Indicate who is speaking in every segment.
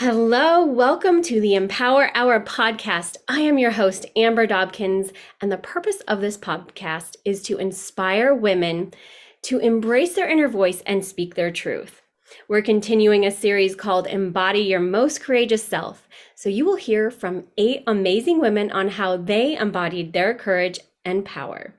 Speaker 1: Hello, welcome to the Empower Hour podcast. I am your host, Amber Dobkins, and the purpose of this podcast is to inspire women to embrace their inner voice and speak their truth. We're continuing a series called Embody Your Most Courageous Self. So you will hear from 8 amazing women on how they embodied their courage and power.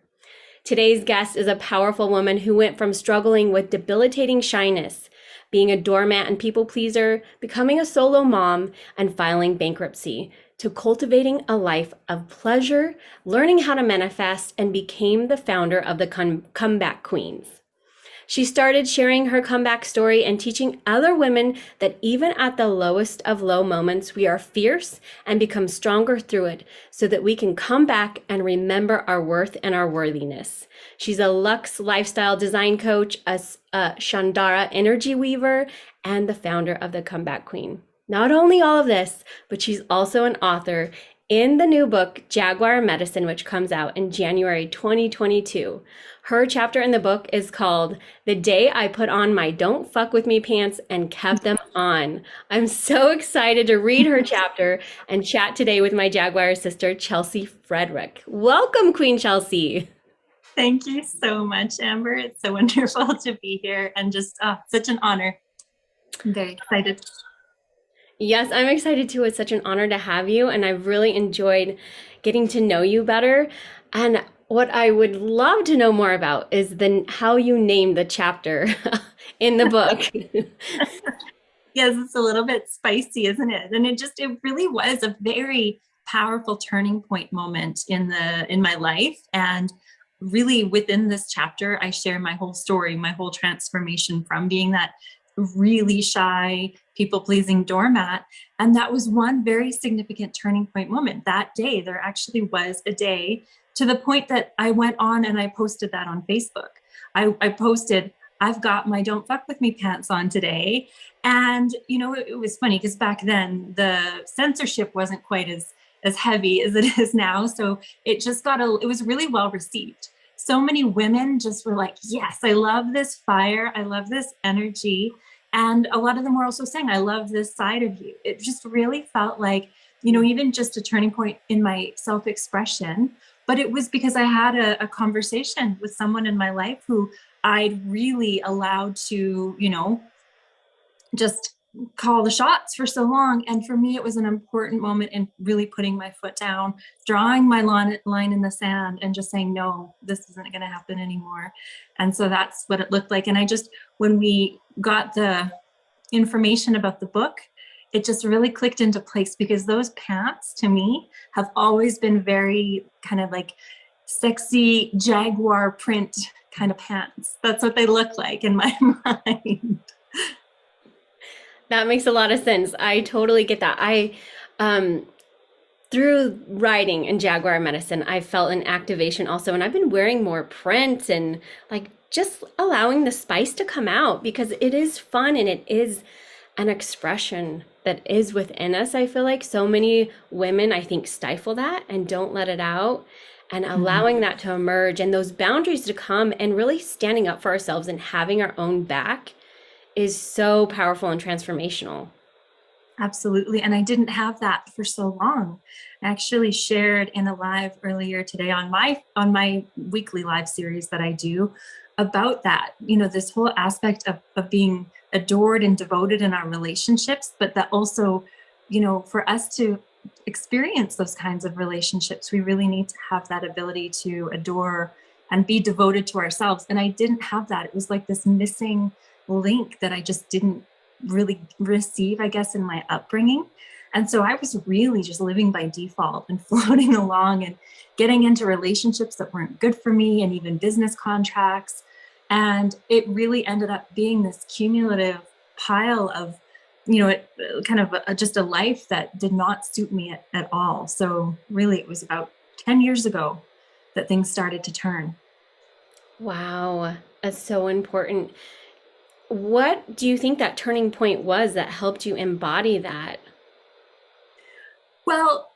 Speaker 1: Today's guest is a powerful woman who went from struggling with debilitating shyness, being a doormat and people pleaser, becoming a solo mom, and filing bankruptcy, to cultivating a life of pleasure, learning how to manifest, and became the founder of the Comeback Queens. She started sharing her comeback story and teaching other women that even at the lowest of low moments, we are fierce and become stronger through it so that we can come back and remember our worth and our worthiness. She's a Luxe lifestyle design coach, a Shandara energy weaver, and the founder of the Comeback Queen. Not only all of this, but she's also an author in the new book, Jaguar Medicine, which comes out in January 2022. Her chapter in the book is called The Day I Put On My Don't Fuck With Me Pants and Kept Them On. I'm so excited to read her chapter and chat today with my Jaguar sister, Chelsea Frederick. Welcome, Queen Chelsea.
Speaker 2: Thank you so much, Amber. It's so wonderful to be here and just such an honor. I'm very excited.
Speaker 1: Yes, I'm excited too. It's such an honor to have you, and I've really enjoyed getting to know you better. And what I would love to know more about is how you named the chapter in the book.
Speaker 2: Yes, it's a little bit spicy, isn't it? And it really was a very powerful turning point moment in my life. And really within this chapter, I share my whole story, my whole transformation from being that really shy, people-pleasing doormat. And that was one very significant turning point moment. That day, there actually was a day to the point that I went on and I posted that on Facebook. I posted, I've got my don't fuck with me pants on today. And, it was funny because back then the censorship wasn't quite as heavy as it is now. So it was really well received. So many women just were like, yes, I love this fire. I love this energy. And a lot of them were also saying, I love this side of you. It just really felt like, even just a turning point in my self-expression. But it was because I had a conversation with someone in my life who I'd really allowed to, just call the shots for so long. And for me, it was an important moment in really putting my foot down, drawing my line in the sand and just saying, no, this isn't going to happen anymore. And so that's what it looked like. And when we got the information about the book, it just really clicked into place because those pants to me have always been very kind of like sexy Jaguar print kind of pants. That's what they look like in my mind.
Speaker 1: That makes a lot of sense. I totally get that. Through writing and Jaguar Medicine, I felt an activation also, and I've been wearing more print and like just allowing the spice to come out because it is fun and it is an expression that is within us. I feel like so many women, I think, stifle that and don't let it out, and allowing that to emerge and those boundaries to come and really standing up for ourselves and having our own back is so powerful and transformational.
Speaker 2: Absolutely. And I didn't have that for so long. I actually shared in a live earlier today on my weekly live series that I do about that, this whole aspect of being adored and devoted in our relationships, but that also, for us to experience those kinds of relationships, we really need to have that ability to adore and be devoted to ourselves. And I didn't have that. It was like this missing link that I just didn't really receive, I guess, in my upbringing. And so I was really just living by default and floating along and getting into relationships that weren't good for me and even business contracts. And it really ended up being this cumulative pile of, just a life that did not suit me at all. So really it was about 10 years ago that things started to turn.
Speaker 1: Wow, that's so important. What do you think that turning point was that helped you embody that?
Speaker 2: Well,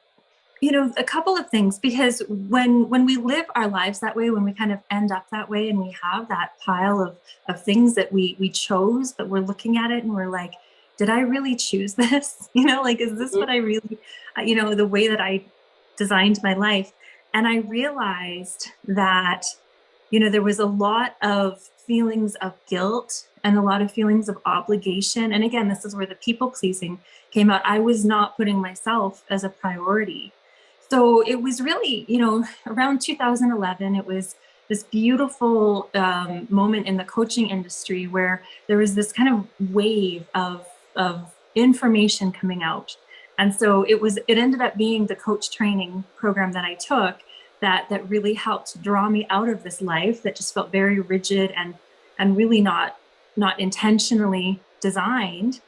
Speaker 2: a couple of things, because when we live our lives that way, when we kind of end up that way and we have that pile of things that we chose, but we're looking at it and we're like, did I really choose this? You know, like, is this what I really, you know, the way that I designed my life? And I realized that, you know, there was a lot of feelings of guilt and a lot of feelings of obligation. And again, this is where the people pleasing came out. I was not putting myself as a priority. So it was really, you know, around 2011, it was this beautiful moment in the coaching industry where there was this kind of wave of information coming out. And so it ended up being the coach training program that I took that really helped draw me out of this life that just felt very rigid and really not intentionally designed.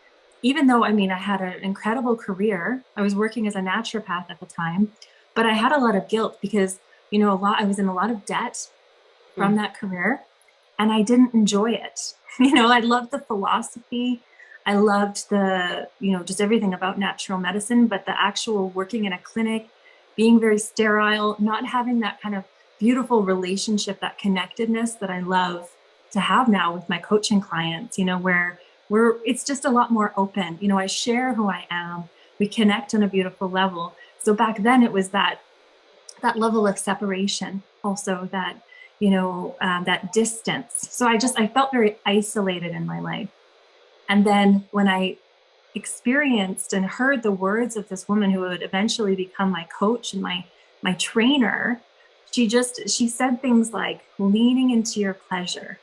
Speaker 2: Even though, I mean, I had an incredible career. I was working as a naturopath at the time, but I had a lot of guilt because, you know, I was in a lot of debt from that career, and I didn't enjoy it. You know, I loved the philosophy. I loved the, you know, just everything about natural medicine, but the actual working in a clinic, being very sterile, not having that kind of beautiful relationship, that connectedness that I love to have now with my coaching clients, you know, where it's just a lot more open. You know, I share who I am. We connect on a beautiful level. So back then it was that level of separation also, that, you know, that distance. So I felt very isolated in my life. And then when I experienced and heard the words of this woman who would eventually become my coach and my trainer, she said things like leaning into your pleasure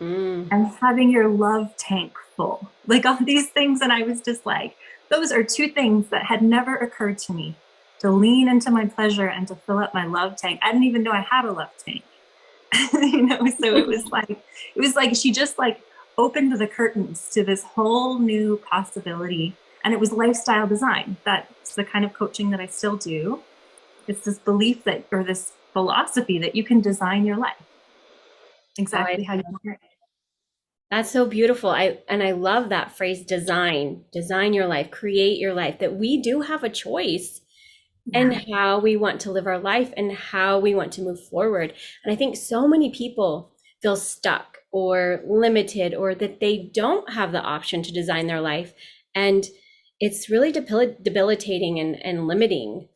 Speaker 2: and having your love tank full, like all these things. And I was just like, those are two things that had never occurred to me, to lean into my pleasure and to fill up my love tank. I didn't even know I had a love tank. You know, so it was like she just like opened the curtains to this whole new possibility. And it was lifestyle design. That's the kind of coaching that I still do. It's this belief that, or this philosophy that you can design your life exactly how you want it.
Speaker 1: That's so beautiful. I love that phrase, design your life, create your life, that we do have a choice in how we want to live our life and how we want to move forward. And I think so many people feel stuck or limited, or that they don't have the option to design their life. And it's really debilitating and limiting,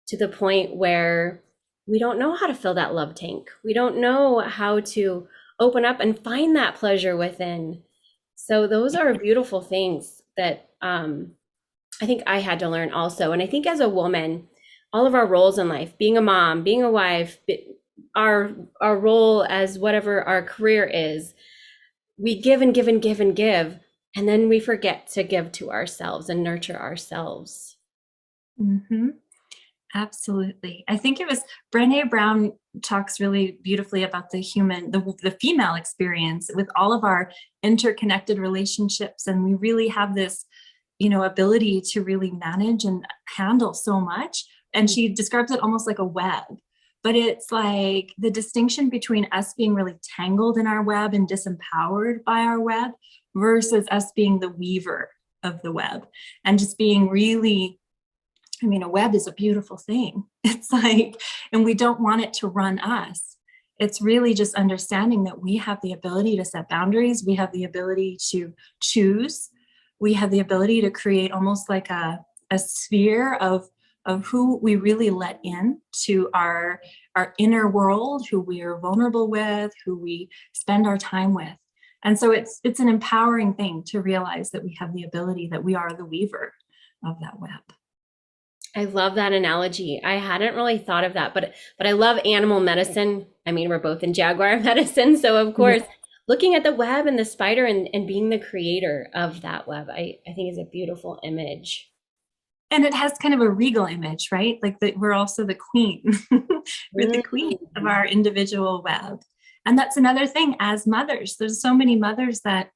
Speaker 1: to the point where we don't know how to fill that love tank. We don't know how to open up and find that pleasure within. So those are beautiful things that I think I had to learn also. And I think as a woman, all of our roles in life, being a mom, being a wife, our role as whatever our career is, we give and give and give and give, and then we forget to give to ourselves and nurture ourselves.
Speaker 2: Mm-hmm. Absolutely. I think it was Brené Brown talks really beautifully about the female experience with all of our interconnected relationships. And we really have this, you know, ability to really manage and handle so much. And she describes it almost like a web, but it's like the distinction between us being really tangled in our web and disempowered by our web versus us being the weaver of the web and just being really, I mean, a web is a beautiful thing. It's like, and we don't want it to run us. It's really just understanding that we have the ability to set boundaries. We have the ability to choose. We have the ability to create almost like a sphere of who we really let in to our inner world, who we are vulnerable with, who we spend our time with. And so it's an empowering thing to realize that we have the ability, that we are the weaver of that web.
Speaker 1: I love that analogy. I hadn't really thought of that, but I love animal medicine. I mean, we're both in Jaguar Medicine, so of course, looking at the web and the spider and being the creator of that web, I think is a beautiful image.
Speaker 2: And it has kind of a regal image, right? Like that we're also the queen. We're the queen of our individual web. And that's another thing as mothers. There's so many mothers that,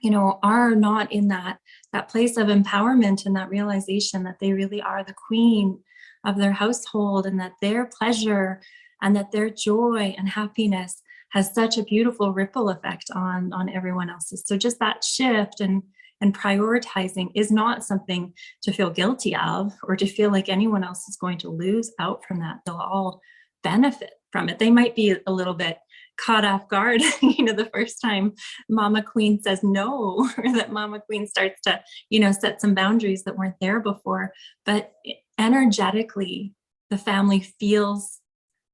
Speaker 2: you know, are not in that place of empowerment and that realization that they really are the queen of their household, and that their pleasure and that their joy and happiness has such a beautiful ripple effect on everyone else's. So just that shift and prioritizing is not something to feel guilty of or to feel like anyone else is going to lose out from that. They'll all benefit from it. They might be a little bit, caught off guard, the first time Mama Queen says no, or that Mama Queen starts to, set some boundaries that weren't there before. But energetically, the family feels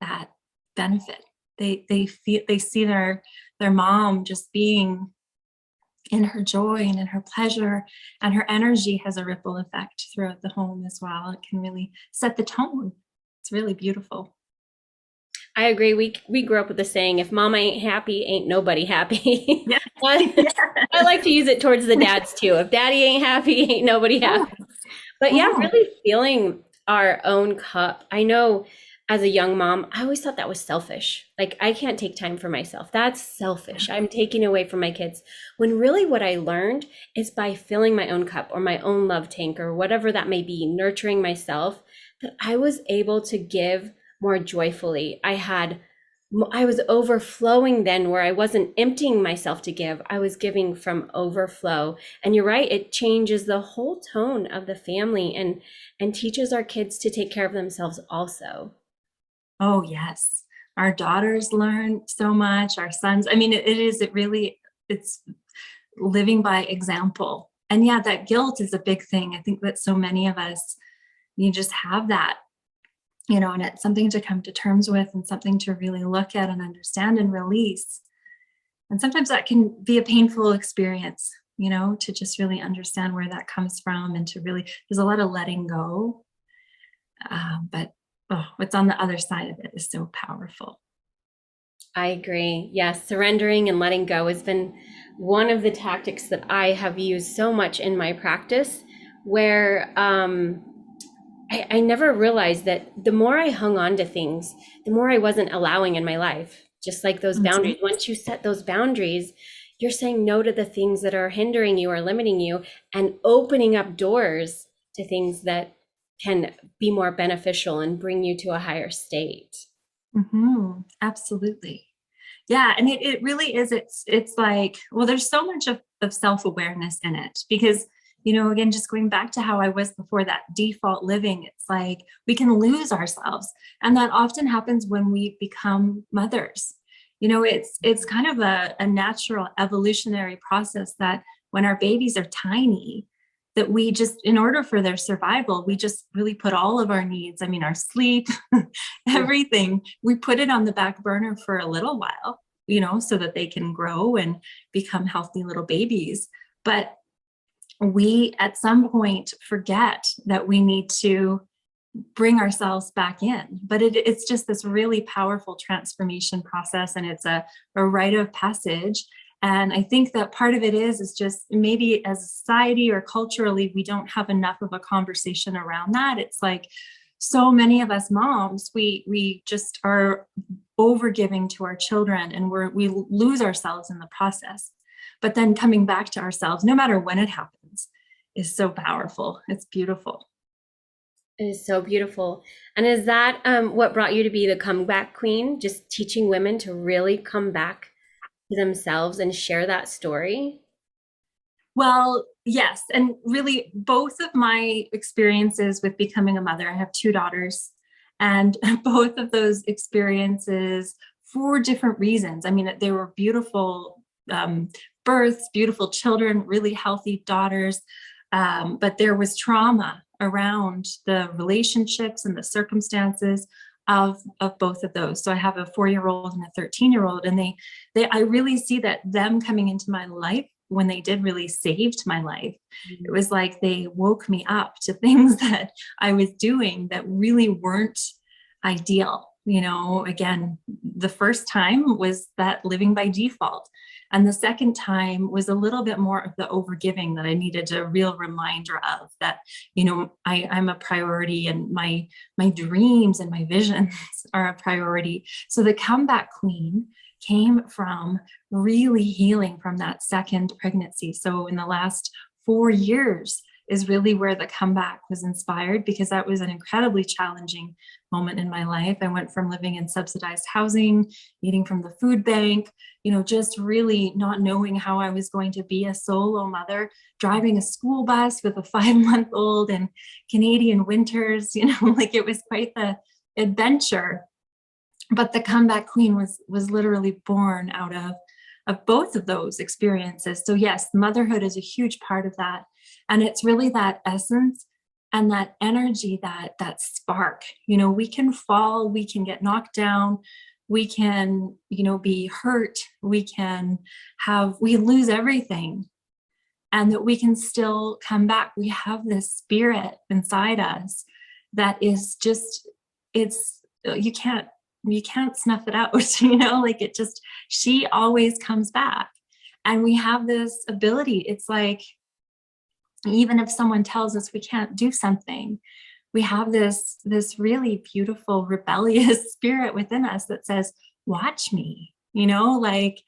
Speaker 2: that benefit. They see their mom just being in her joy and in her pleasure, and her energy has a ripple effect throughout the home as well. It can really set the tone. It's really beautiful.
Speaker 1: I agree. We grew up with the saying, if mama ain't happy, ain't nobody happy.
Speaker 2: Yeah.
Speaker 1: I like to use it towards the dads too. If daddy ain't happy, ain't nobody happy. But yeah, really feeling our own cup. I know as a young mom, I always thought that was selfish. Like, I can't take time for myself. That's selfish. I'm taking away from my kids. When really what I learned is by filling my own cup or my own love tank or whatever that may be, nurturing myself, that I was able to give more joyfully. I was overflowing then, where I wasn't emptying myself to give. I was giving from overflow. And you're right, it changes the whole tone of the family and teaches our kids to take care of themselves also.
Speaker 2: Oh, yes. Our daughters learn so much, our sons. I mean, it's living by example. And yeah, that guilt is a big thing. I think that so many of us, you just have that, and it's something to come to terms with and something to really look at and understand and release. And sometimes that can be a painful experience, to just really understand where that comes from, and to really, there's a lot of letting go. But what's on the other side of it is so powerful.
Speaker 1: I agree. Yes, surrendering and letting go has been one of the tactics that I have used so much in my practice, where I never realized that the more I hung on to things, the more I wasn't allowing in my life. Just like those boundaries. Once you set those boundaries, you're saying no to the things that are hindering you or limiting you, and opening up doors to things that can be more beneficial and bring you to a higher state.
Speaker 2: Mm-hmm. Absolutely. Yeah. And it really is. It's like, well, there's so much of self-awareness in it, because, again, just going back to how I was before, that default living, it's like we can lose ourselves. And that often happens when we become mothers. It's kind of a natural evolutionary process that when our babies are tiny, that we just, in order for their survival, we just really put all of our needs, our sleep, everything, we put it on the back burner for a little while, so that they can grow and become healthy little babies. But we, at some point, forget that we need to bring ourselves back in. But it's just this really powerful transformation process, and it's a rite of passage. And I think that part of it is just maybe as a society or culturally, we don't have enough of a conversation around that. It's like so many of us moms, we just are over giving to our children, and we lose ourselves in the process. But then coming back to ourselves, no matter when it happens, is so powerful. It's beautiful.
Speaker 1: It is so beautiful. And is that what brought you to be the comeback queen? Just teaching women to really come back themselves and share that story?
Speaker 2: Well, yes. And really, both of my experiences with becoming a mother, I have 2 daughters, and both of those experiences, for different reasons. They were beautiful births, beautiful children, really healthy daughters. But there was trauma around the relationships and the circumstances of both of those. So I have a 4-year-old and a 13-year-old, and I really see that them coming into my life, when they did, really saved my life. Mm-hmm. It was like they woke me up to things that I was doing that really weren't ideal. Again, the first time was that living by default. And the second time was a little bit more of the overgiving that I needed a real reminder of, that, I'm a priority, and my dreams and my visions are a priority. So the comeback queen came from really healing from that second pregnancy. So in the last 4 years is really where the comeback was inspired, because that was an incredibly challenging moment in my life. I went from living in subsidized housing, eating from the food bank, just really not knowing how I was going to be a solo mother, driving a school bus with a 5-month-old in Canadian winters, like it was quite the adventure. But the comeback queen was literally born out of both of those experiences. So yes, motherhood is a huge part of that. And it's really that essence and that energy, that spark. We can fall, we can get knocked down, we can, be hurt, we lose everything, and that we can still come back. We have this spirit inside us that is just, you can't snuff it out. Like she always comes back. And we have this ability. It's like, even if someone tells us we can't do something, we have this really beautiful rebellious spirit within us that says, watch me, like,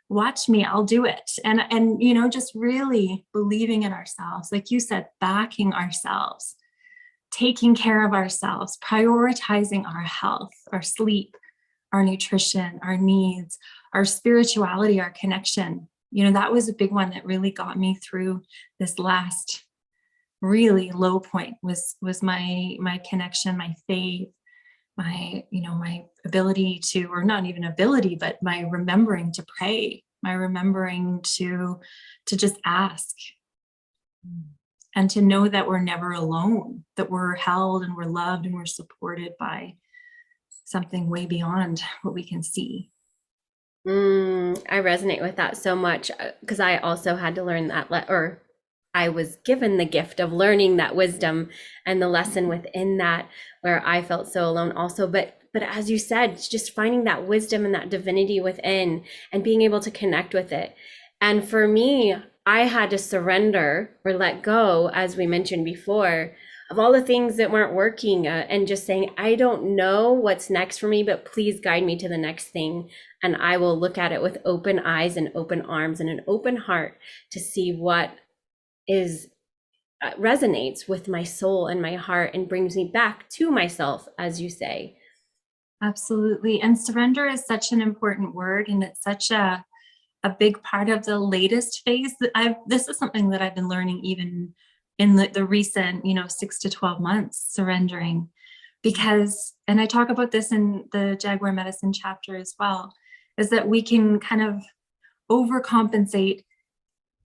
Speaker 2: watch me, I'll do it. And just really believing in ourselves, like you said, backing ourselves, taking care of ourselves, prioritizing our health, our sleep, our nutrition, our needs, our spirituality, our connection. That was a big one that really got me through this last really low point, was my connection, my faith, my ability to, or not even ability, but my remembering to pray, my remembering to just ask, and to know that we're never alone, that we're held and we're loved and we're supported by something way beyond what we can see.
Speaker 1: I resonate with that so much, because I also had to learn that, or I was given the gift of learning that wisdom and the lesson within that, where I felt so alone also. But as you said, just finding that wisdom and that divinity within and being able to connect with it. And for me, I had to surrender or let go, as we mentioned before, of all the things that weren't working, and just saying, I don't know what's next for me, but please guide me to the next thing. And I will look at it with open eyes and open arms and an open heart to see what resonates with my soul and my heart and brings me back to myself, as you say.
Speaker 2: Absolutely. And surrender is such an important word, and it's such a big part of the latest phase that this is something that I've been learning even in the recent, 6 to 12 months, surrendering. Because, and I talk about this in the Jaguar Medicine chapter as well, is that we can kind of overcompensate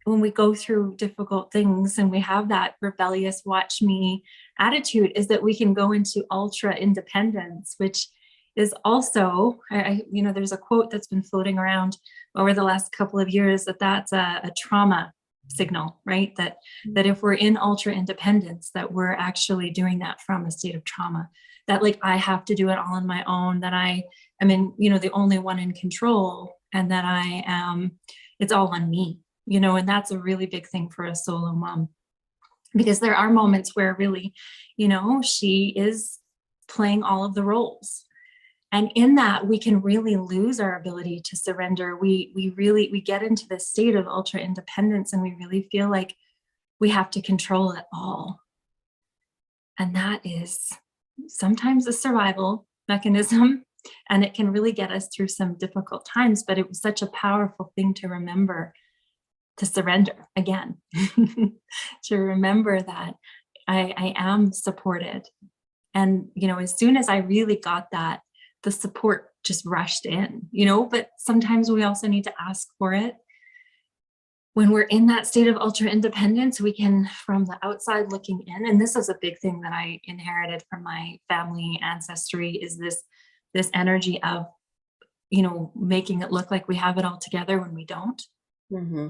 Speaker 2: when we go through difficult things, and we have that rebellious watch me attitude, is that we can go into ultra independence, which is also, there's a quote that's been floating around over the last couple of years that's a trauma signal, right? That if we're in ultra independence, that we're actually doing that from a state of trauma, that like I have to do it all on my own, that I am the only one in control, and that it's all on me, and that's a really big thing for a solo mom, because there are moments where really, she is playing all of the roles. And in that, we can really lose our ability to surrender. We get into this state of ultra independence, and we really feel like we have to control it all. And that is sometimes a survival mechanism, and it can really get us through some difficult times. But it was such a powerful thing to remember, to surrender again, to remember that I am supported. And, as soon as I really got that, the support just rushed in, but sometimes we also need to ask for it. When we're in that state of ultra independence, we can, from the outside looking in, and this is a big thing that I inherited from my family ancestry, is this energy of, making it look like we have it all together when we don't.
Speaker 1: Mm-hmm.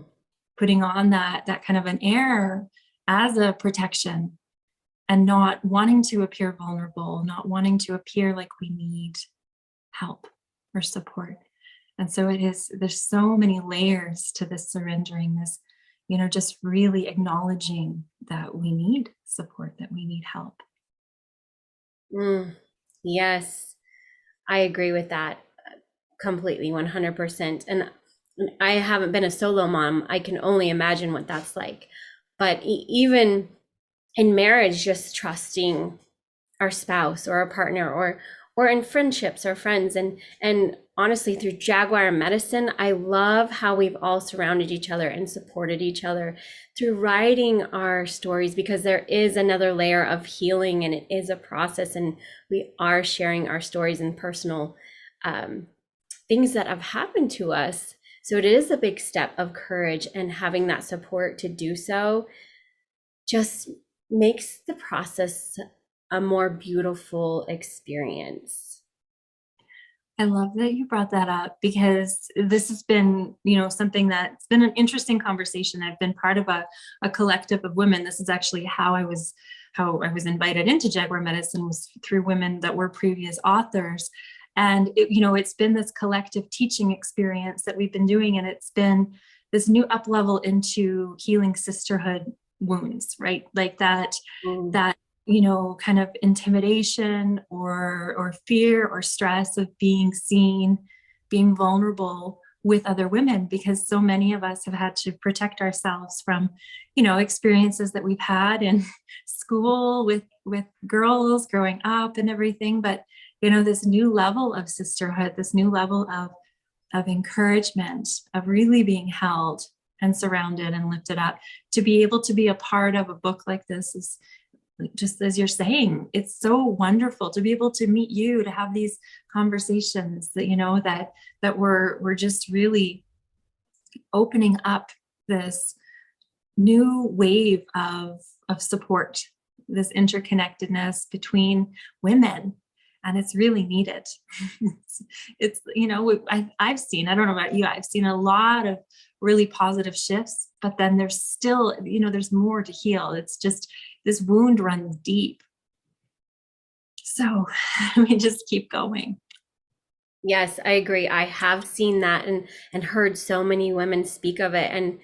Speaker 2: Putting on that kind of an air as a protection, and not wanting to appear vulnerable, not wanting to appear like we need help or support. And so there's so many layers to this surrendering, this, just really acknowledging that we need support, that we need help.
Speaker 1: Yes, I agree with that completely, 100%. And I haven't been a solo mom. I can only imagine what that's like. But even in marriage, just trusting our spouse or our partner, or in friendships or friends, and honestly, through Jaguar Medicine, I love how we've all surrounded each other and supported each other through writing our stories, because there is another layer of healing, and it is a process, and we are sharing our stories and personal um, things that have happened to us. So it is a big step of courage, and having that support to do so just makes the process a more beautiful experience.
Speaker 2: I love that you brought that up, because this has been, something that's been an interesting conversation. I've been part of a collective of women. This is actually how I was invited into Jaguar Medicine, was through women that were previous authors. And it's been this collective teaching experience that we've been doing, and it's been this new up level into healing sisterhood wounds, right? Like that kind of intimidation or fear or stress of being seen, being vulnerable with other women, because so many of us have had to protect ourselves from, experiences that we've had in school with girls growing up and everything. But, this new level of sisterhood, this new level of encouragement, of really being held and surrounded and lifted up, to be able to be a part of a book like this is, just as you're saying, it's so wonderful to be able to meet you, to have these conversations that, that we're just really opening up this new wave of support, this interconnectedness between women. And it's really needed. it's I've seen, I don't know about you, I've seen a lot of really positive shifts, but then there's still, there's more to heal. It's just, this wound runs deep. So we just keep going.
Speaker 1: Yes, I agree. I have seen that and heard so many women speak of it,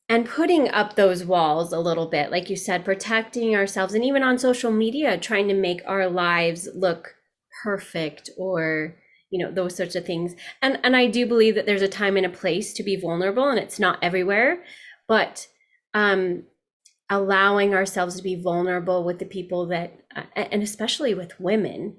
Speaker 1: and putting up those walls a little bit, like you said, protecting ourselves, and even on social media, trying to make our lives look perfect, or those sorts of things. And I do believe that there's a time and a place to be vulnerable, and it's not everywhere, but allowing ourselves to be vulnerable with the people that, and especially with women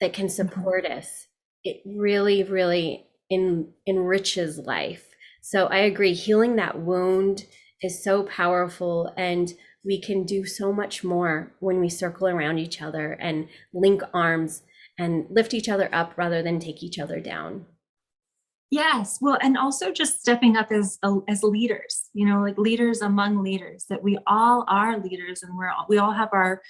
Speaker 1: that can support us, it really, really enriches life. So I agree, healing that wound is so powerful, and we can do so much more when we circle around each other and link arms and lift each other up rather than take each other down.
Speaker 2: Yes. Well, and also just stepping up as leaders, like leaders among leaders, that we all are leaders, and we all have our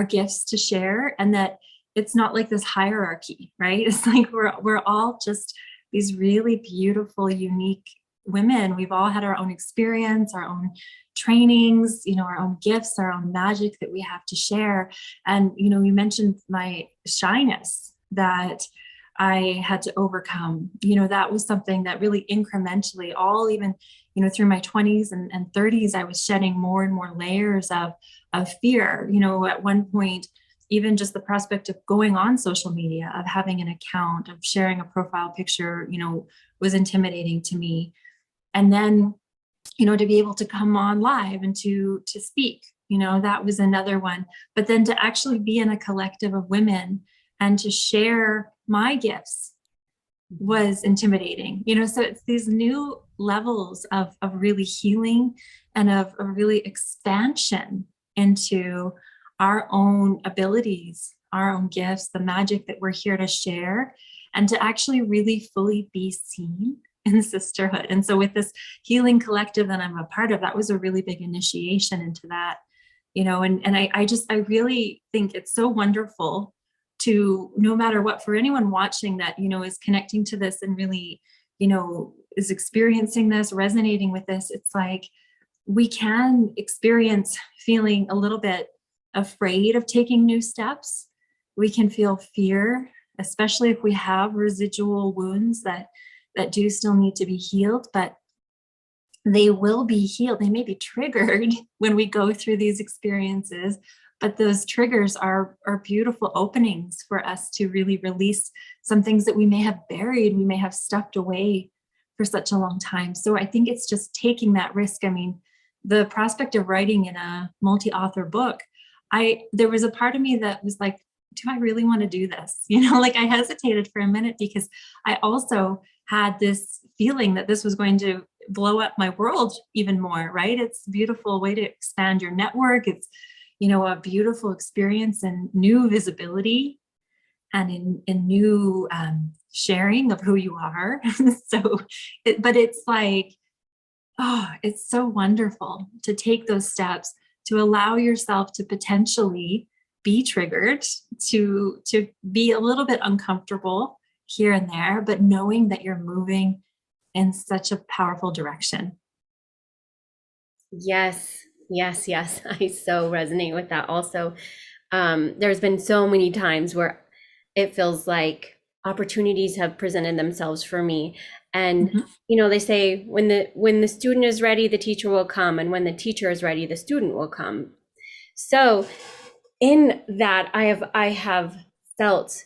Speaker 2: gifts to share, and that it's not like this hierarchy, right? It's like we're all just these really beautiful, unique women. We've all had our own experience, our own trainings, our own gifts, our own magic that we have to share. And, you mentioned my shyness that I had to overcome. That was something that really incrementally, all even, through my 20s and 30s, I was shedding more and more layers of fear. At one point, even just the prospect of going on social media, of having an account, of sharing a profile picture, was intimidating to me. And then, to be able to come on live and to speak, that was another one. But then to actually be in a collective of women and to share my gifts was intimidating, so it's these new levels of really healing and of really expansion into our own abilities, our own gifts, the magic that we're here to share, and to actually really fully be seen in sisterhood. And so with this healing collective that I'm a part of, that was a really big initiation into that, and I really think it's so wonderful to, no matter what, for anyone watching that, is connecting to this and really, is experiencing this, resonating with this. It's like, we can experience feeling a little bit afraid of taking new steps. We can feel fear, especially if we have residual wounds that do still need to be healed, but they will be healed. They may be triggered when we go through these experiences, but those triggers are beautiful openings for us to really release some things that we may have buried, we may have stuffed away for such a long time. So I think it's just taking that risk. I mean, the prospect of writing in a multi-author book, there was a part of me that was like, do I really want to do this? Like I hesitated for a minute, because I also had this feeling that this was going to blow up my world even more, right? It's a beautiful way to expand your network. It's, a beautiful experience and new visibility. and in new sharing of who you are. So, but it's like, oh, it's so wonderful to take those steps to allow yourself to potentially be triggered, to be a little bit uncomfortable here and there, but knowing that you're moving in such a powerful direction.
Speaker 1: Yes, yes, yes. I so resonate with that also. There's been so many times where it feels like opportunities have presented themselves for me. And
Speaker 2: Mhm.
Speaker 1: they say when the student is ready, the teacher will come, and when the teacher is ready, the student will come. So in that, I have felt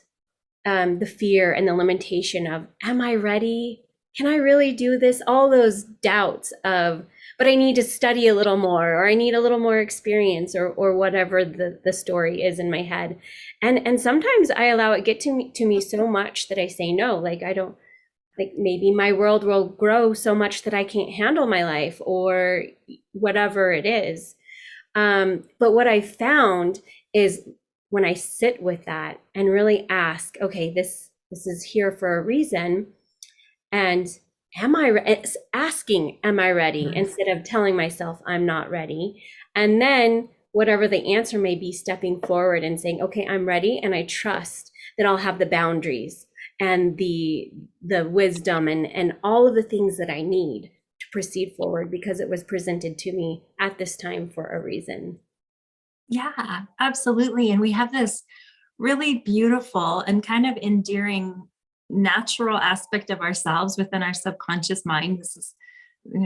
Speaker 1: the fear and the limitation of, am I ready? Can I really do this? All those doubts of, but I need to study a little more, or I need a little more experience, or whatever the story is in my head. And sometimes I allow it get to me so much that I say no, like I don't, like maybe my world will grow so much that I can't handle my life, or whatever it is. But what I found is when I sit with that and really ask, okay, this is here for a reason, and asking, am I ready, instead of telling myself I'm not ready, and then whatever the answer may be, stepping forward and saying, okay, I'm ready, and I trust that I'll have the boundaries and the wisdom and all of the things that I need to proceed forward, because it was presented to me at this time for a reason.
Speaker 2: Yeah, absolutely. And we have this really beautiful and kind of endearing natural aspect of ourselves within our subconscious mind. This is,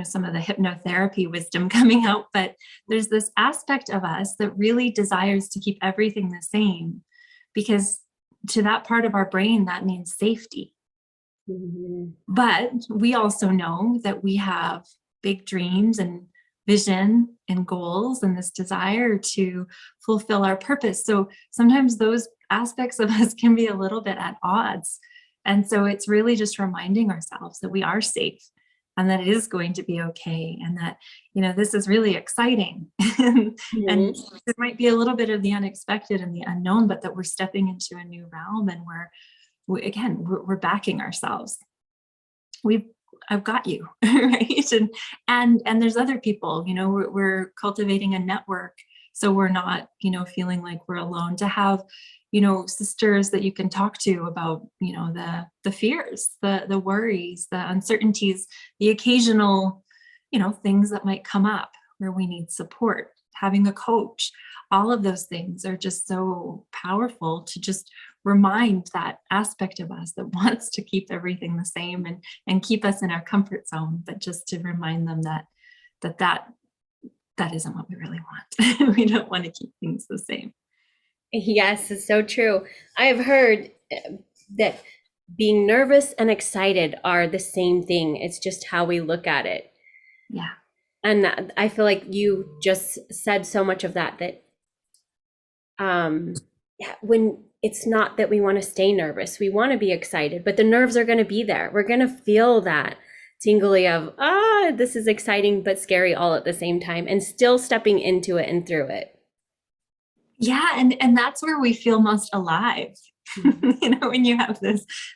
Speaker 2: some of the hypnotherapy wisdom coming out, but there's this aspect of us that really desires to keep everything the same, because to that part of our brain, that means safety.
Speaker 1: Mhm.
Speaker 2: But we also know that we have big dreams and vision and goals and this desire to fulfill our purpose. So sometimes those aspects of us can be a little bit at odds. And so it's really just reminding ourselves that we are safe and that it is going to be okay, and that, this is really exciting. And
Speaker 1: Mhm.
Speaker 2: there might be a little bit of the unexpected and the unknown, but that we're stepping into a new realm, and we're backing ourselves. we've I've got you, right? And there's other people, we're cultivating a network, so we're not, feeling like we're alone, to have, sisters that you can talk to about, the fears, the worries, the uncertainties, the occasional, things that might come up where we need support. Having a coach, all of those things are just so powerful to just remind that aspect of us that wants to keep everything the same, and keep us in our comfort zone, but just to remind them that isn't what we really want. We don't want to keep things the same.
Speaker 1: Yes, it's so true. I've heard that being nervous and excited are the same thing. It's just how we look at it.
Speaker 2: Yeah.
Speaker 1: And I feel like you just said so much of that yeah, when it's not that we want to stay nervous, we want to be excited, but the nerves are going to be there. We're going to feel that tingly of, this is exciting but scary all at the same time, and still stepping into it and through it.
Speaker 2: Yeah, and that's where we feel most alive.
Speaker 1: Mhm.
Speaker 2: When you have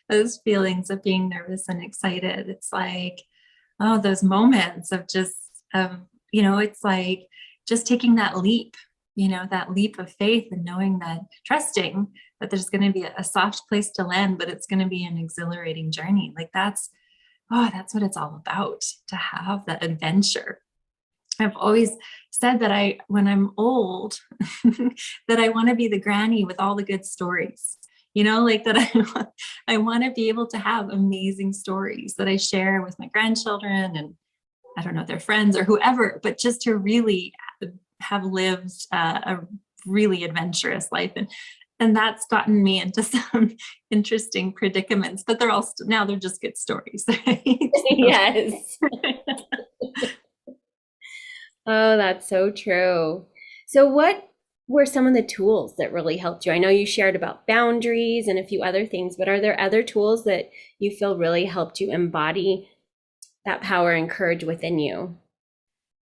Speaker 2: those feelings of being nervous and excited, it's like, oh, those moments of just of, it's like just taking that leap, that leap of faith, and knowing that, trusting that there's going to be a soft place to land, but it's going to be an exhilarating journey. Like that's what it's all about, to have that adventure. I've always said that when I'm old, that I want to be the granny with all the good stories. Like that I want to be able to have amazing stories that I share with my grandchildren, and I don't know, their friends or whoever, but just to really have lived a really adventurous life. And that's gotten me into some interesting predicaments, but they're all now they're just good stories, right?
Speaker 1: Yes. Oh, that's so true. So what were some of the tools that really helped you? I know you shared about boundaries and a few other things, but are there other tools that you feel really helped you embody that power and courage within you?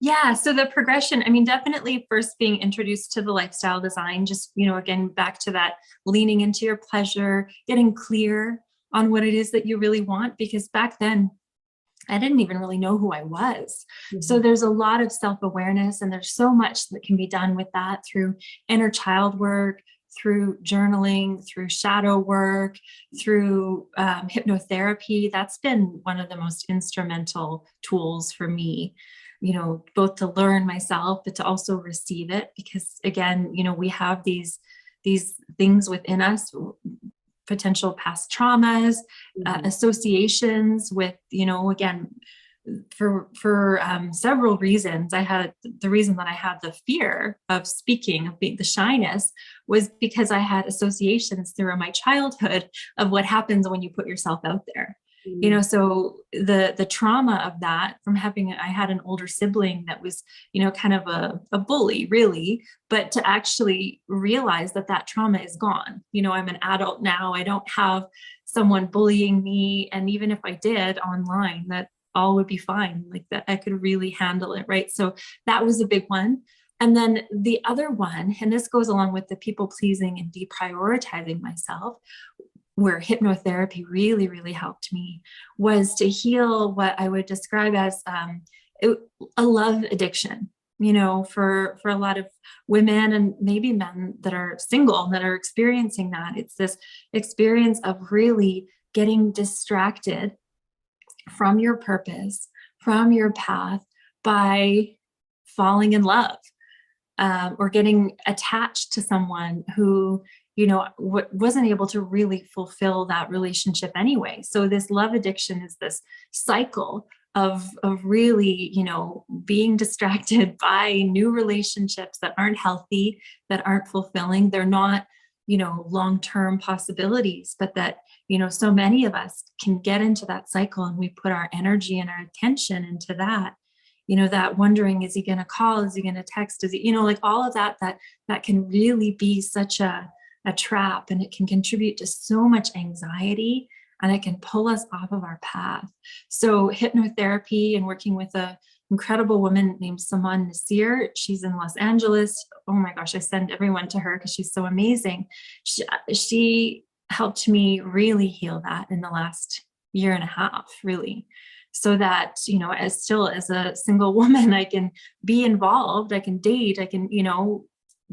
Speaker 2: Yeah, so the progression, I mean, definitely first being introduced to the lifestyle design, just, again, back to that leaning into your pleasure, getting clear on what it is that you really want, because back then I didn't even really know who I was. So
Speaker 1: Mhm.
Speaker 2: there's a lot of self-awareness, and there's so much that can be done with that through inner child work, through journaling, through shadow work, through hypnotherapy. That's been one of the most instrumental tools for me, both to learn myself, but to also receive it. Because again, we have these things within us, potential past traumas,
Speaker 1: Mhm.
Speaker 2: associations with, again, for several reasons. The reason that I had the fear of speaking, of being the shyness, was because I had associations through my childhood of what happens when you put yourself out there.
Speaker 1: Mhm.
Speaker 2: So the trauma of that, from I had an older sibling that was, kind of a bully, really, but to actually realize that that trauma is gone. I'm an adult now. I don't have someone bullying me. And even if I did online, that all would be fine, like that I could really handle it. Right. So that was a big one. And then the other one, and this goes along with the people pleasing and deprioritizing myself, where hypnotherapy really, really helped me, was to heal what I would describe as a love addiction. For a lot of women and maybe men that are single that are experiencing that, it's this experience of really getting distracted from your purpose, from your path, by falling in love, or getting attached to someone who, wasn't able to really fulfill that relationship anyway. So this love addiction is this cycle of really, being distracted by new relationships that aren't healthy, that aren't fulfilling. They're not, long-term possibilities, but that, so many of us can get into that cycle, and we put our energy and our attention into that, that wondering, is he going to call? Is he going to text? Is he, like all of that can really be such a trap, and it can contribute to so much anxiety, and it can pull us off of our path. So hypnotherapy and working with a incredible woman named Saman Nasir. She's in Los Angeles. Oh my gosh, I send everyone to her because she's so amazing. She helped me really heal that in the last year and a half, really. So that, as a single woman, I can be involved, I can date, I can,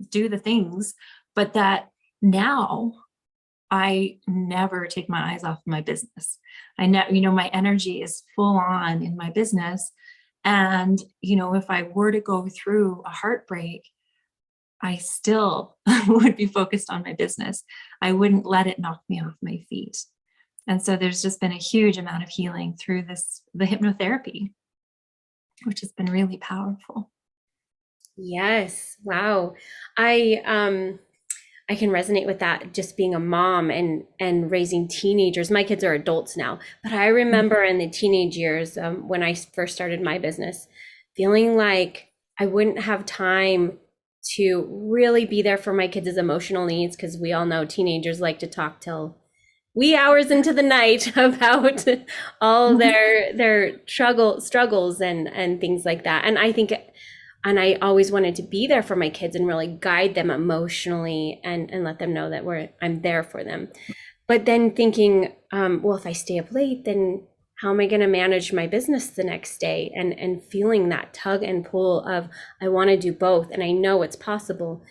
Speaker 2: do the things, but that now I never take my eyes off my business. My energy is full on in my business. And, if I were to go through a heartbreak, I still would be focused on my business. I wouldn't let it knock me off my feet. And so there's just been a huge amount of healing through the hypnotherapy, which has been really powerful.
Speaker 1: Yes. Wow. I can resonate with that, just being a mom and raising teenagers. My kids are adults now, but I remember in the teenage years, when I first started my business, feeling like I wouldn't have time to really be there for my kids' emotional needs, because we all know teenagers like to talk till wee hours into the night about all their struggles and things like that. And I always wanted to be there for my kids and really guide them emotionally and let them know that I'm there for them. But then thinking, well, if I stay up late, then how am I going to manage my business the next day? And feeling that tug and pull of, I want to do both, and I know it's possible,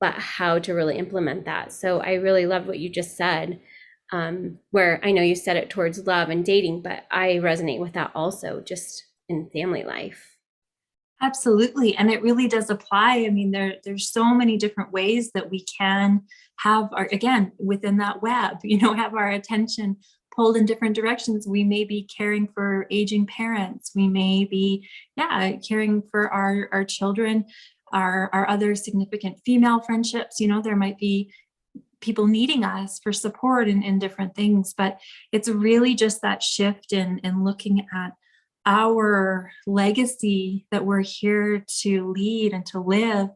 Speaker 1: but how to really implement that. So I really loved what you just said, where I know you said it towards love and dating, but I resonate with that also, just in family life.
Speaker 2: Absolutely. And it really does apply. I mean, there's so many different ways that we can have again, within that web, have our attention pulled in different directions. We may be caring for aging parents. We may be, caring for our children, our other significant female friendships. There might be people needing us for support in different things, but it's really just that shift in looking at our legacy that we're here to lead and to live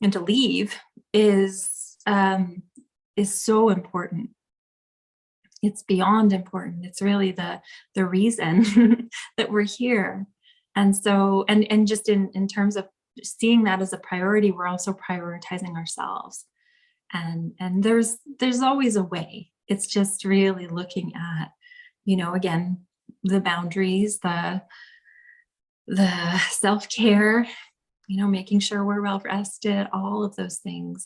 Speaker 2: and to leave is so important. It's beyond important. It's really the reason that we're here. And so, and just in terms of seeing that as a priority, we're also prioritizing ourselves. And there's always a way. It's just really looking at, again, the boundaries, the self-care, making sure we're well rested, all of those things.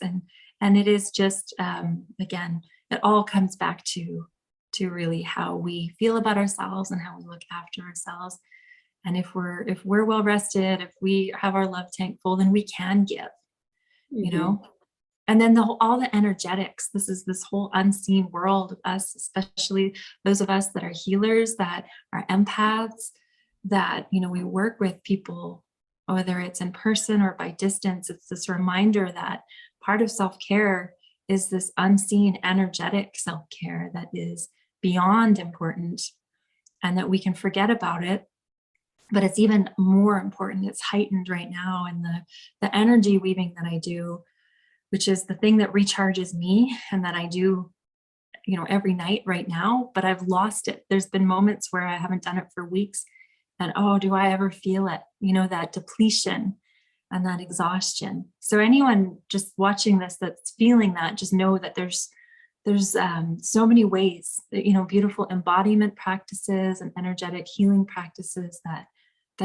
Speaker 2: And it is just, again, it all comes back to really how we feel about ourselves and how we look after ourselves. And if we're well rested, if we have our love tank full, then we can give, and then all the energetics. This is this whole unseen world of us, especially those of us that are healers, that are empaths, that, we work with people, whether it's in person or by distance. It's this reminder that part of self-care is this unseen energetic self-care that is beyond important, and that we can forget about it. But it's even more important. It's heightened right now in the energy weaving that I do, which is the thing that recharges me and that I do, every night right now, but I've lost it. There's been moments where I haven't done it for weeks, and do I ever feel it? That depletion and that exhaustion. So anyone just watching this that's feeling that, just know that there's so many ways, beautiful embodiment practices and energetic healing practices that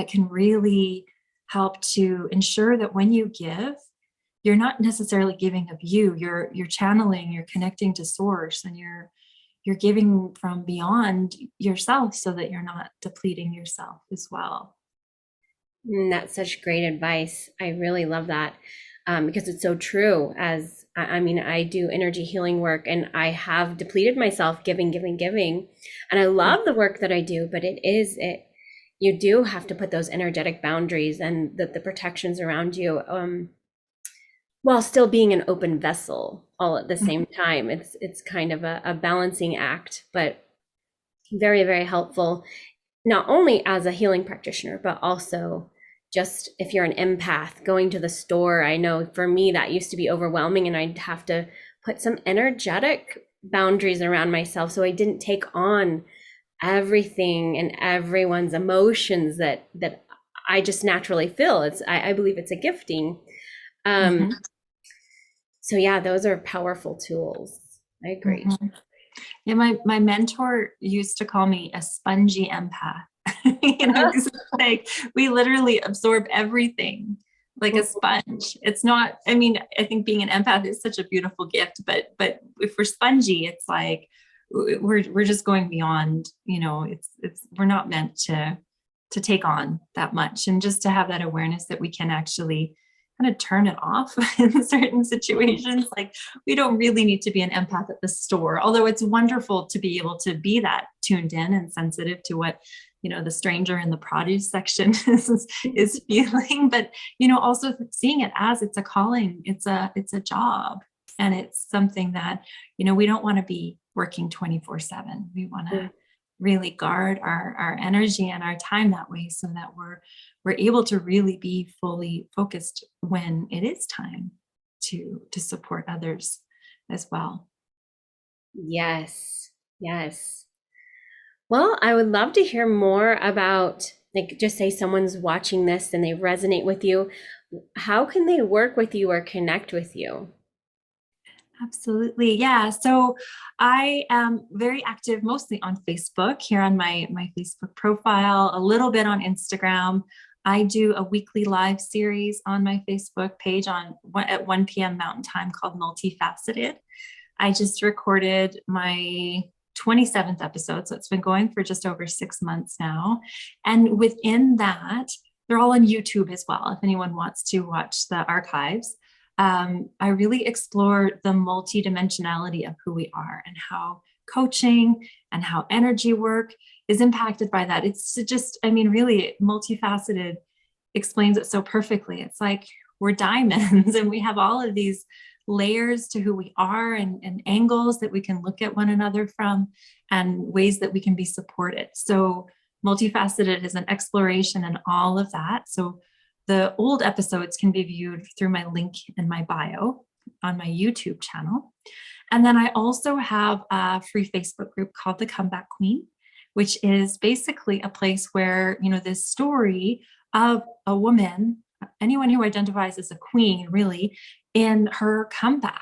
Speaker 2: can really help to ensure that when you give, you're not necessarily giving of you. You're channeling, you're connecting to source, and you're giving from beyond yourself, so that you're not depleting yourself as well.
Speaker 1: That's such great advice. I really love that, because it's so true. As I mean, I do energy healing work, and I have depleted myself giving, and I love the work that I do. But you do have to put those energetic boundaries and the protections around you, while still being an open vessel all at the same time. It's kind of a balancing act, but very, very helpful, not only as a healing practitioner, but also just if you're an empath going to the store. I know for me that used to be overwhelming, and I'd have to put some energetic boundaries around myself so I didn't take on everything and everyone's emotions that I just naturally feel. I believe it's a gifting. So yeah, those are powerful tools. I agree.
Speaker 2: Yeah, my mentor used to call me a spongy empath. Because it's like we literally absorb everything like a sponge. It's not, I think being an empath is such a beautiful gift, but if we're spongy, it's like we're just going beyond, we're not meant to take on that much, and just to have that awareness that we can actually kind of turn it off in certain situations. Like, we don't really need to be an empath at the store, although it's wonderful to be able to be that tuned in and sensitive to what, the stranger in the produce section is feeling, but, also seeing it as it's a calling, it's a job. And it's something that, we don't want to be working 24/7. We want to really guard our energy and our time that way, so that we're able to really be fully focused when it is time to support others as well.
Speaker 1: Yes. Well, I would love to hear more about, like, just say someone's watching this and they resonate with you. How can they work with you or connect with you?
Speaker 2: Absolutely. Yeah. So I am very active mostly on Facebook, here on my Facebook profile, a little bit on Instagram. I do a weekly live series on my Facebook page at 1 p.m. Mountain Time called Multifaceted. I just recorded my 27th episode, so it's been going for just over 6 months now. And within that, they're all on YouTube as well, if anyone wants to watch the archives. I really explore the multidimensionality of who we are, and how coaching and how energy work is impacted by that. It's just, really multifaceted explains it so perfectly. It's like we're diamonds and we have all of these layers to who we are, and angles that we can look at one another from, and ways that we can be supported. So multifaceted is an exploration in all of that. So the old episodes can be viewed through my link in my bio on my YouTube channel. And then I also have a free Facebook group called The Comeback Queen, which is basically a place where, this story of a woman, anyone who identifies as a queen, really, in her comeback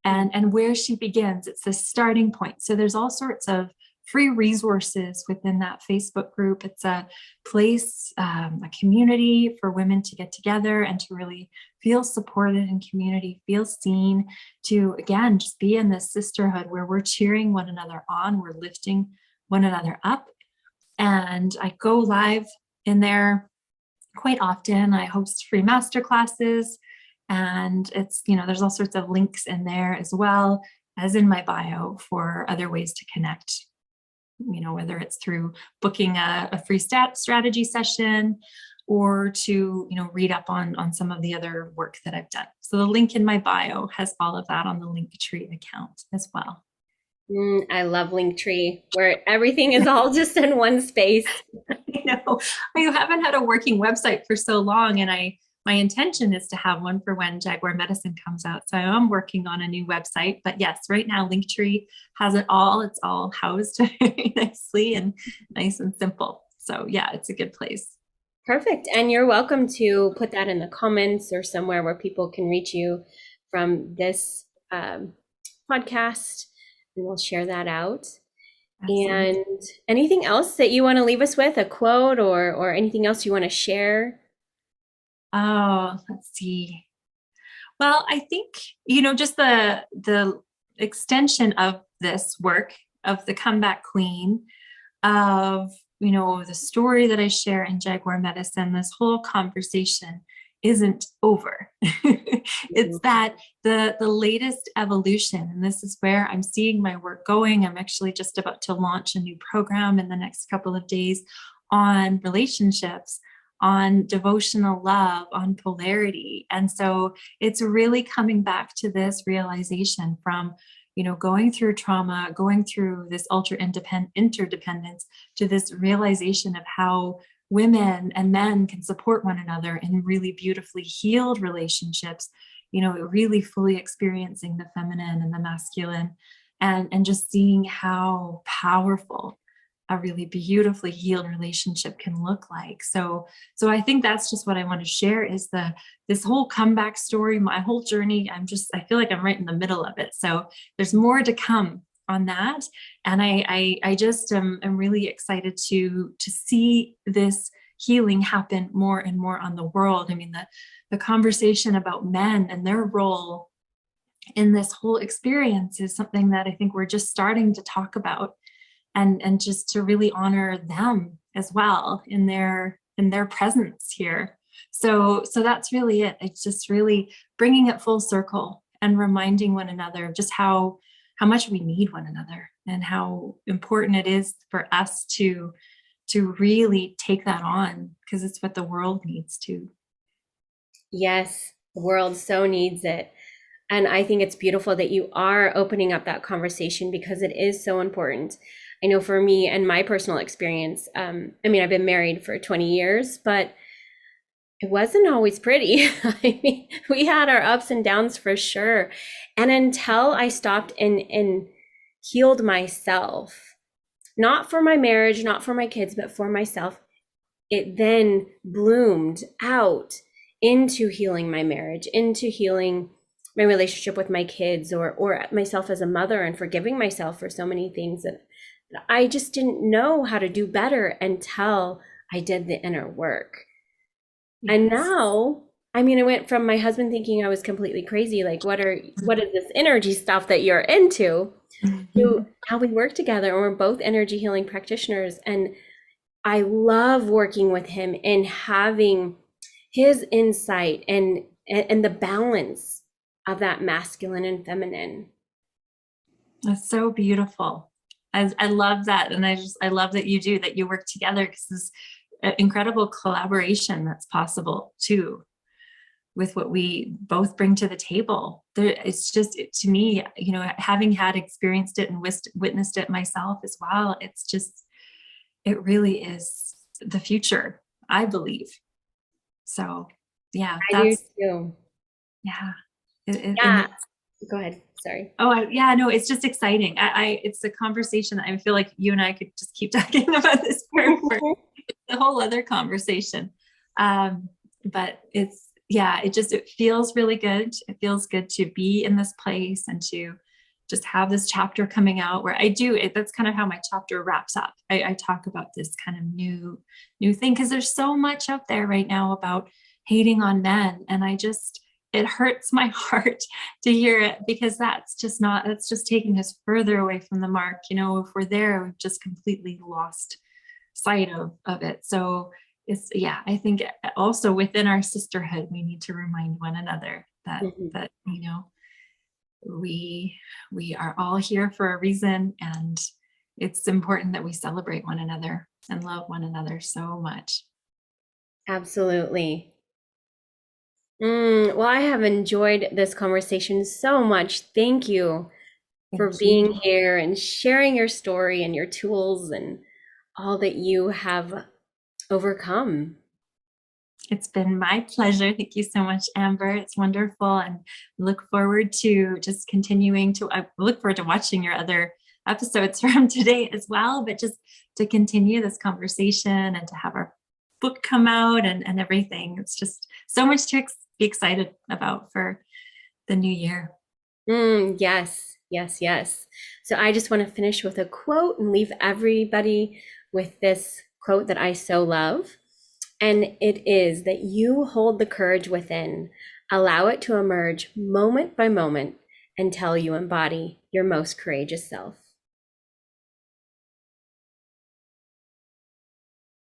Speaker 2: and where she begins. It's the starting point. So there's all sorts of free resources within that Facebook group. It's a place, a community for women to get together and to really feel supported in community, feel seen, to, again, just be in this sisterhood where we're cheering one another on, we're lifting one another up. And I go live in there quite often. I host free masterclasses, and it's, there's all sorts of links in there as well as in my bio for other ways to connect, whether it's through booking a free strategy session or to, read up on some of the other work that I've done. So the link in my bio has all of that on the Linktree account as well.
Speaker 1: I love Linktree, where everything is all just in one space.
Speaker 2: I haven't had a working website for so long, and my intention is to have one for when Jaguar Medicine comes out. So I'm working on a new website, but yes, right now Linktree has it all. It's all housed very nicely and nice and simple. So yeah, it's a good place.
Speaker 1: Perfect. And you're welcome to put that in the comments or somewhere where people can reach you from this podcast, and we'll share that out. Absolutely. And anything else that you want to leave us with, a quote or anything else you want to share?
Speaker 2: Oh, let's see. Well, I think, just the extension of this work of the comeback queen, of, the story that I share in Jaguar Medicine, this whole conversation isn't over. It's that the latest evolution, and this is where I'm seeing my work going. I'm actually just about to launch a new program in the next couple of days on relationships, on devotional love, on polarity. And so it's really coming back to this realization from, going through trauma, going through this interdependence, to this realization of how women and men can support one another in really beautifully healed relationships, really fully experiencing the feminine and the masculine, and just seeing how powerful a really beautifully healed relationship can look like. So I think that's just what I want to share, is this whole comeback story, my whole journey. I feel like I'm right in the middle of it. So there's more to come on that. And I just am really excited to see this healing happen more and more on the world. I mean, the conversation about men and their role in this whole experience is something that I think we're just starting to talk about, and just to really honor them as well in their presence here. So that's really it. It's just really bringing it full circle and reminding one another of just how much we need one another, and how important it is for us to really take that on, because it's what the world needs too.
Speaker 1: Yes, the world so needs it. And I think it's beautiful that you are opening up that conversation, because it is so important. I know for me and my personal experience, I've been married for 20 years, but it wasn't always pretty. I mean, we had our ups and downs for sure. And until I stopped and healed myself, not for my marriage, not for my kids, but for myself, it then bloomed out into healing my marriage, into healing my relationship with my kids, or myself as a mother, and forgiving myself for so many things that I just didn't know how to do better until I did the inner work. Yes. And now, I went from my husband thinking I was completely crazy, like, what is this energy stuff that you're into, to how we work together, and we're both energy healing practitioners. And I love working with him and having his insight and the balance of that masculine and feminine.
Speaker 2: That's so beautiful. I love that. And I love that you work together, because this incredible collaboration that's possible too, with what we both bring to the table. It's just, to me, having had experienced it and witnessed it myself as well, it really is the future, I believe. So yeah,
Speaker 1: I do too.
Speaker 2: Yeah.
Speaker 1: Yeah. Go ahead. Sorry.
Speaker 2: No, it's just exciting. It's a conversation that I feel like you and I could just keep talking about this for the whole other conversation. Um, but yeah, it feels really good. It feels good to be in this place and to just have this chapter coming out where I do it. That's kind of how my chapter wraps up. I talk about this kind of new thing because there's so much out there right now about hating on men. And it hurts my heart to hear it because that's just taking us further away from the mark. If we're there, we've just completely lost sight of it. So yeah, I think also within our sisterhood, we need to remind one another that we are all here for a reason, and it's important that we celebrate one another and love one another so much.
Speaker 1: Absolutely. Well, I have enjoyed this conversation so much. Thank you for
Speaker 2: Thank
Speaker 1: being
Speaker 2: you.
Speaker 1: here and sharing your story and your tools and all that you have overcome.
Speaker 2: It's been my pleasure. Thank you so much, Amber. It's wonderful, and look forward to just continuing to. I look forward to watching your other episodes from today as well. But just to continue this conversation and to have our book come out and everything. It's just so much to be excited about for the new year.
Speaker 1: Yes, yes, yes. So I just want to finish with a quote and leave everybody with this quote that I so love. And it is that you hold the courage within, allow it to emerge moment by moment until you embody your most courageous self.